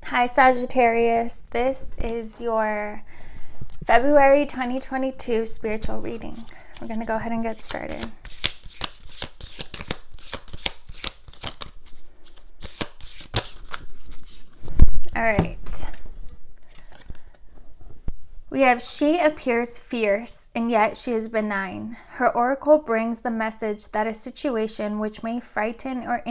Hi Sagittarius, this is your February 2022 spiritual reading. We're going to go ahead and get started. All right. We have she appears fierce, and yet she is benign. Her oracle brings the message that a situation which may frighten or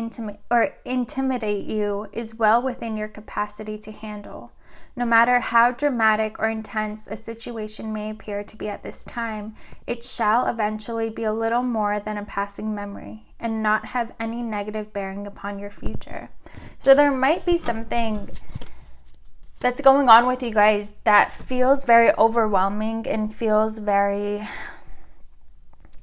intimidate you is well within your capacity to handle. No matter how dramatic or intense a situation may appear to be at this time, it shall eventually be a little more than a passing memory and not have any negative bearing upon your future. So there might be something that's going on with you guys that feels very overwhelming and feels very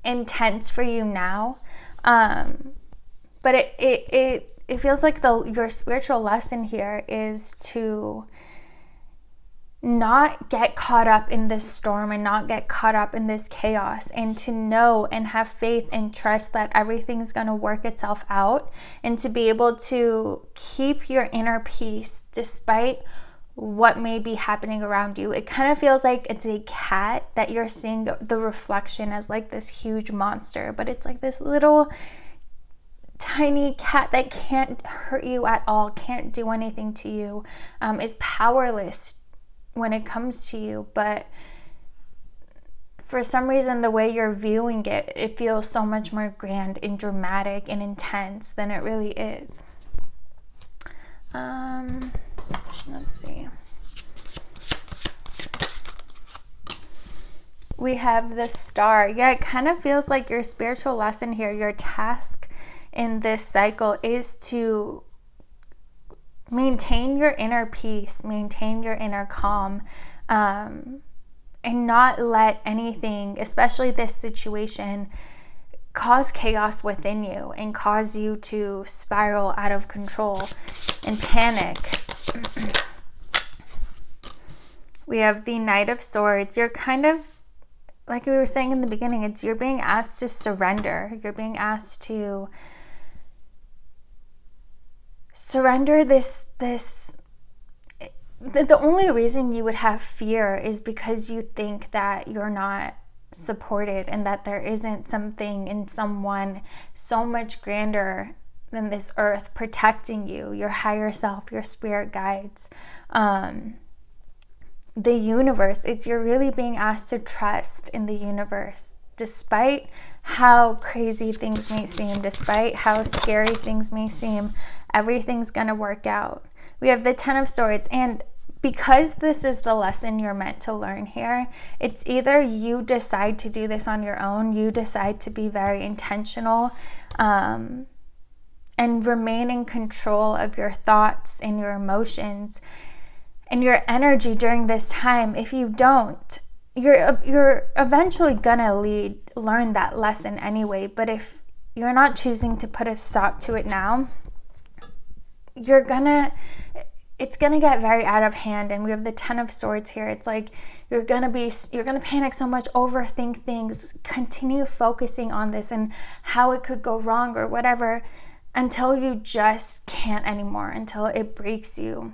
intense for you now. But it feels like your spiritual lesson here is to not get caught up in this storm and not get caught up in this chaos, and to know and have faith and trust that everything's going to work itself out, and to be able to keep your inner peace despite what may be happening around you. It kind of feels like it's a cat that you're seeing the reflection as like this huge monster, but it's like this little tiny cat that can't hurt you at all, can't do anything to you, is powerless when it comes to you. But for some reason, the way you're viewing it, it feels so much more grand and dramatic and intense than it really is. Let's see. We have the Star. Yeah, it kind of feels like your spiritual lesson here, your task in this cycle, is to maintain your inner peace, maintain your inner calm, and not let anything, especially this situation, cause chaos within you and cause you to spiral out of control and panic. We have the Knight of Swords. You're kind of, like we were saying in the beginning, you're being asked to surrender. You're being asked to surrender this. The only reason you would have fear is because you think that you're not supported and that there isn't something and someone so much grander than this earth protecting you, your higher self, your spirit guides, the universe. You're really being asked to trust in the universe, despite how crazy things may seem, despite how scary things may seem. Everything's gonna work out. We have the Ten of Swords, and because this is the lesson you're meant to learn here, it's either you decide to do this on your own, you decide to be very intentional, and remain in control of your thoughts and your emotions and your energy during this time. If you don't, you're eventually gonna learn that lesson anyway. But if you're not choosing to put a stop to it now, it's gonna get very out of hand. And we have the Ten of Swords here. It's like you're gonna panic so much, overthink things, continue focusing on this and how it could go wrong or whatever, until you just can't anymore, until it breaks you.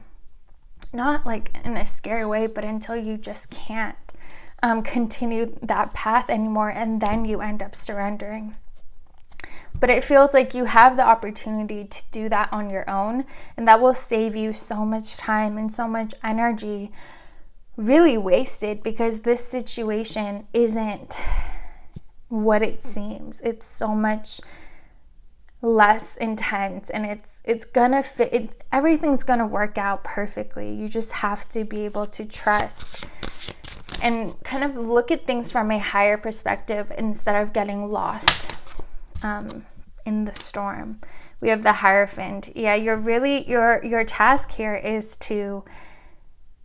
Not like in a scary way, but until you just can't continue that path anymore, and then you end up surrendering. But it feels like you have the opportunity to do that on your own, and that will save you so much time and so much energy really wasted, because this situation isn't what it seems. It's so much less intense, and it's gonna fit. Everything's gonna work out perfectly. You just have to be able to trust and kind of look at things from a higher perspective instead of getting lost in the storm. We have the Hierophant. Yeah, your task here is to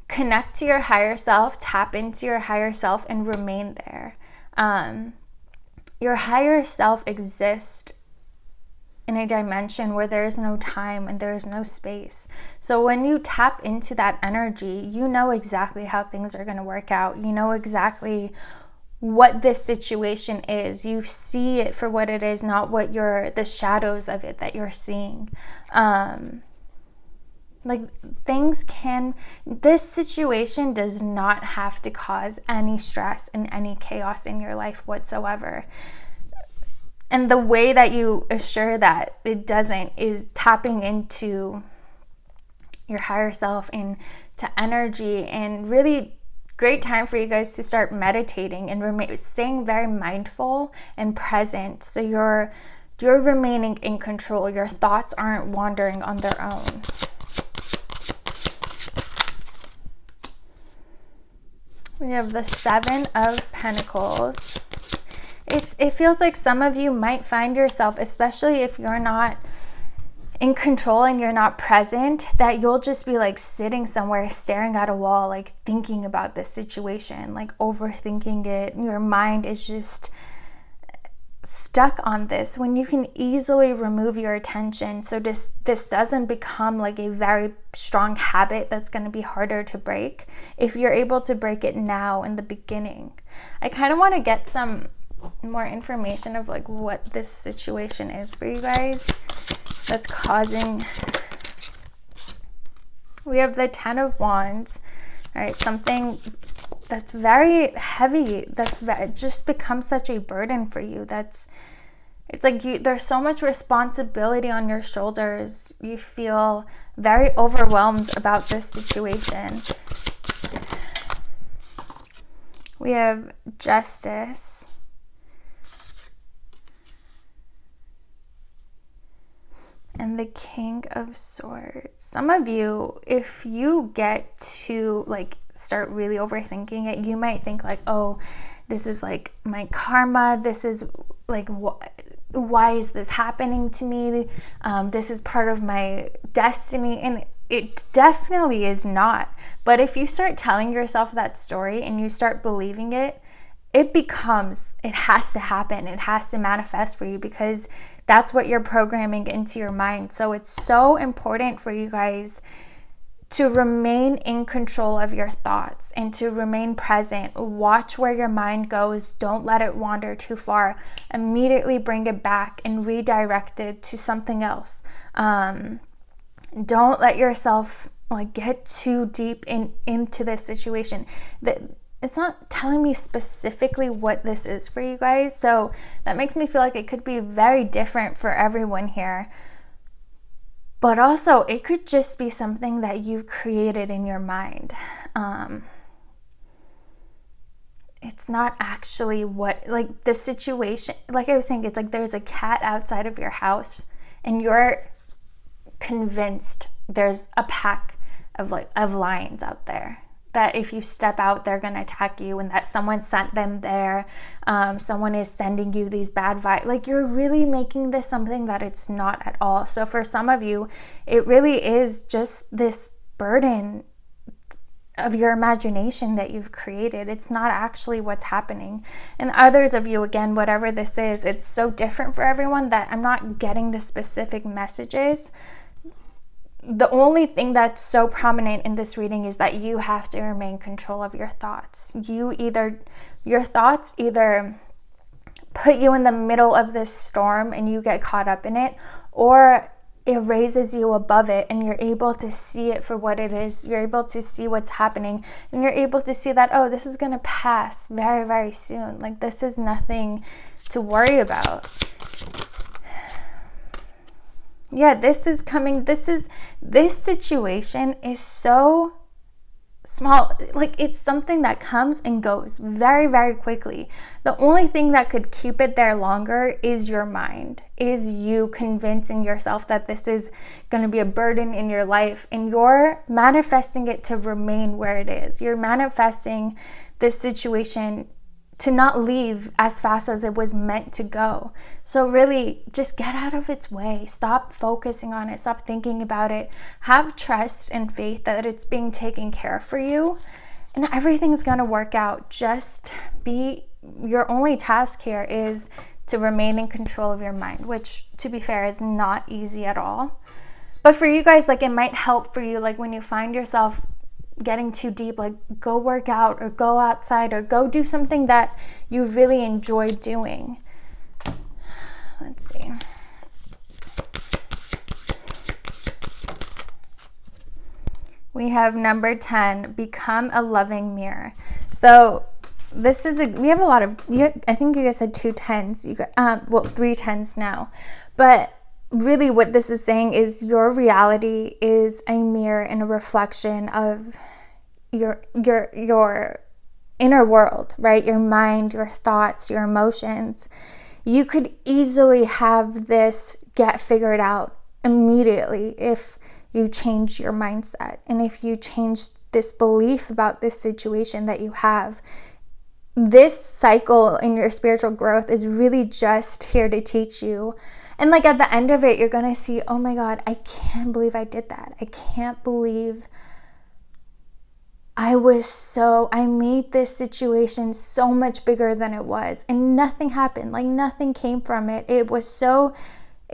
connect to your higher self, tap into your higher self, and remain there. Your higher self exists in a dimension where there is no time and there is no space. So when you tap into that energy, you know exactly how things are going to work out. You know exactly what this situation is. You see it for what it is, not what the shadows of it that you're seeing. Like this situation does not have to cause any stress and any chaos in your life whatsoever. And the way that you assure that it doesn't is tapping into your higher self, into energy, and really great time for you guys to start meditating and staying very mindful and present. So you're remaining in control. Your thoughts aren't wandering on their own. We have the 7 of Pentacles. It feels like some of you might find yourself, especially if you're not in control and you're not present, that you'll just be like sitting somewhere staring at a wall, like thinking about this situation, like overthinking it. Your mind is just stuck on this when you can easily remove your attention. So this doesn't become like a very strong habit that's going to be harder to break if you're able to break it now in the beginning. I kind of want to get some more information of like what this situation is for you guys that's causing. We have the 10 of Wands. All right, something that's very heavy, it just becomes such a burden for you. It's like there's so much responsibility on your shoulders. You feel very overwhelmed about this situation. We have Justice. And the King of Swords. Some of you, if you get to like start really overthinking it, you might think like, oh, this is like my karma. This is like, why is this happening to me? This is part of my destiny. And it definitely is not. But if you start telling yourself that story and you start believing it, it has to happen. It has to manifest for you, because that's what you're programming into your mind. So it's so important for you guys to remain in control of your thoughts and to remain present. Watch where your mind goes. Don't let it wander too far. Immediately bring it back and redirect it to something else. Don't let yourself like get too deep into this situation. It's not telling me specifically what this is for you guys, so that makes me feel like it could be very different for everyone here. But also, it could just be something that you've created in your mind. It's not actually like the situation, like I was saying, it's like there's a cat outside of your house and you're convinced there's a pack of lions out there, that if you step out, they're going to attack you, and that someone sent them there. Someone is sending you these bad vibes. Like, you're really making this something that it's not at all. So for some of you, it really is just this burden of your imagination that you've created. It's not actually what's happening. And others of you, again, whatever this is, it's so different for everyone that I'm not getting the specific messages. The only thing that's so prominent in this reading is that you have to remain in control of your thoughts. Your thoughts either put you in the middle of this storm and you get caught up in it, or it raises you above it and you're able to see it for what it is. You're able to see what's happening, and you're able to see that, oh, this is going to pass very, very soon. Like, this is nothing to worry about. Yeah, this is coming. This situation is so small. Like, it's something that comes and goes very, very quickly. The only thing that could keep it there longer is your mind, is you convincing yourself that this is going to be a burden in your life, and you're manifesting it to remain where it is. You're manifesting this situation to not leave as fast as it was meant to go. So really, just get out of its way. Stop focusing on it. Stop thinking about it. Have trust and faith that it's being taken care of for you, and everything's going to work out. Your only task here is to remain in control of your mind, which, to be fair, is not easy at all. But for you guys, like, it might help for you, like, when you find yourself getting too deep, like, go work out or go outside or go do something that you really enjoy doing. Let's see. We have number 10, become a loving mirror. So this is we have a lot of, I think you guys had 2 10s. You got, well, 3 10s now. But really what this is saying is your reality is a mirror and a reflection of your inner world, right? Your mind, your thoughts, your emotions. You could easily have this get figured out immediately if you change your mindset and if you change this belief about this situation that you have. This cycle in your spiritual growth is really just here to teach you. And like at the end of it, you're going to see, oh my God, I can't believe I did that. I can't believe I made this situation so much bigger than it was. And nothing happened. Like nothing came from it. It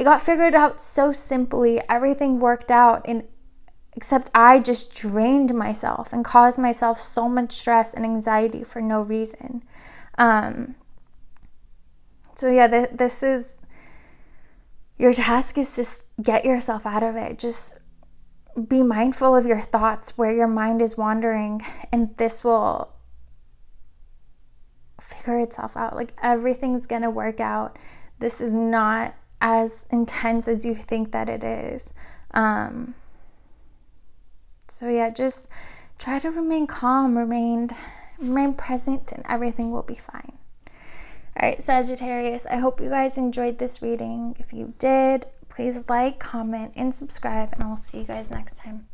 got figured out so simply. Everything worked out. Except I just drained myself and caused myself so much stress and anxiety for no reason. So yeah, this is, your task is to get yourself out of it. Just be mindful of your thoughts, where your mind is wandering, and this will figure itself out. Like everything's gonna work out. This is not as intense as you think that it is. So yeah, just try to remain calm, remain present, and everything will be fine. All right, Sagittarius, I hope you guys enjoyed this reading. If you did, please like, comment, and subscribe, and I will see you guys next time.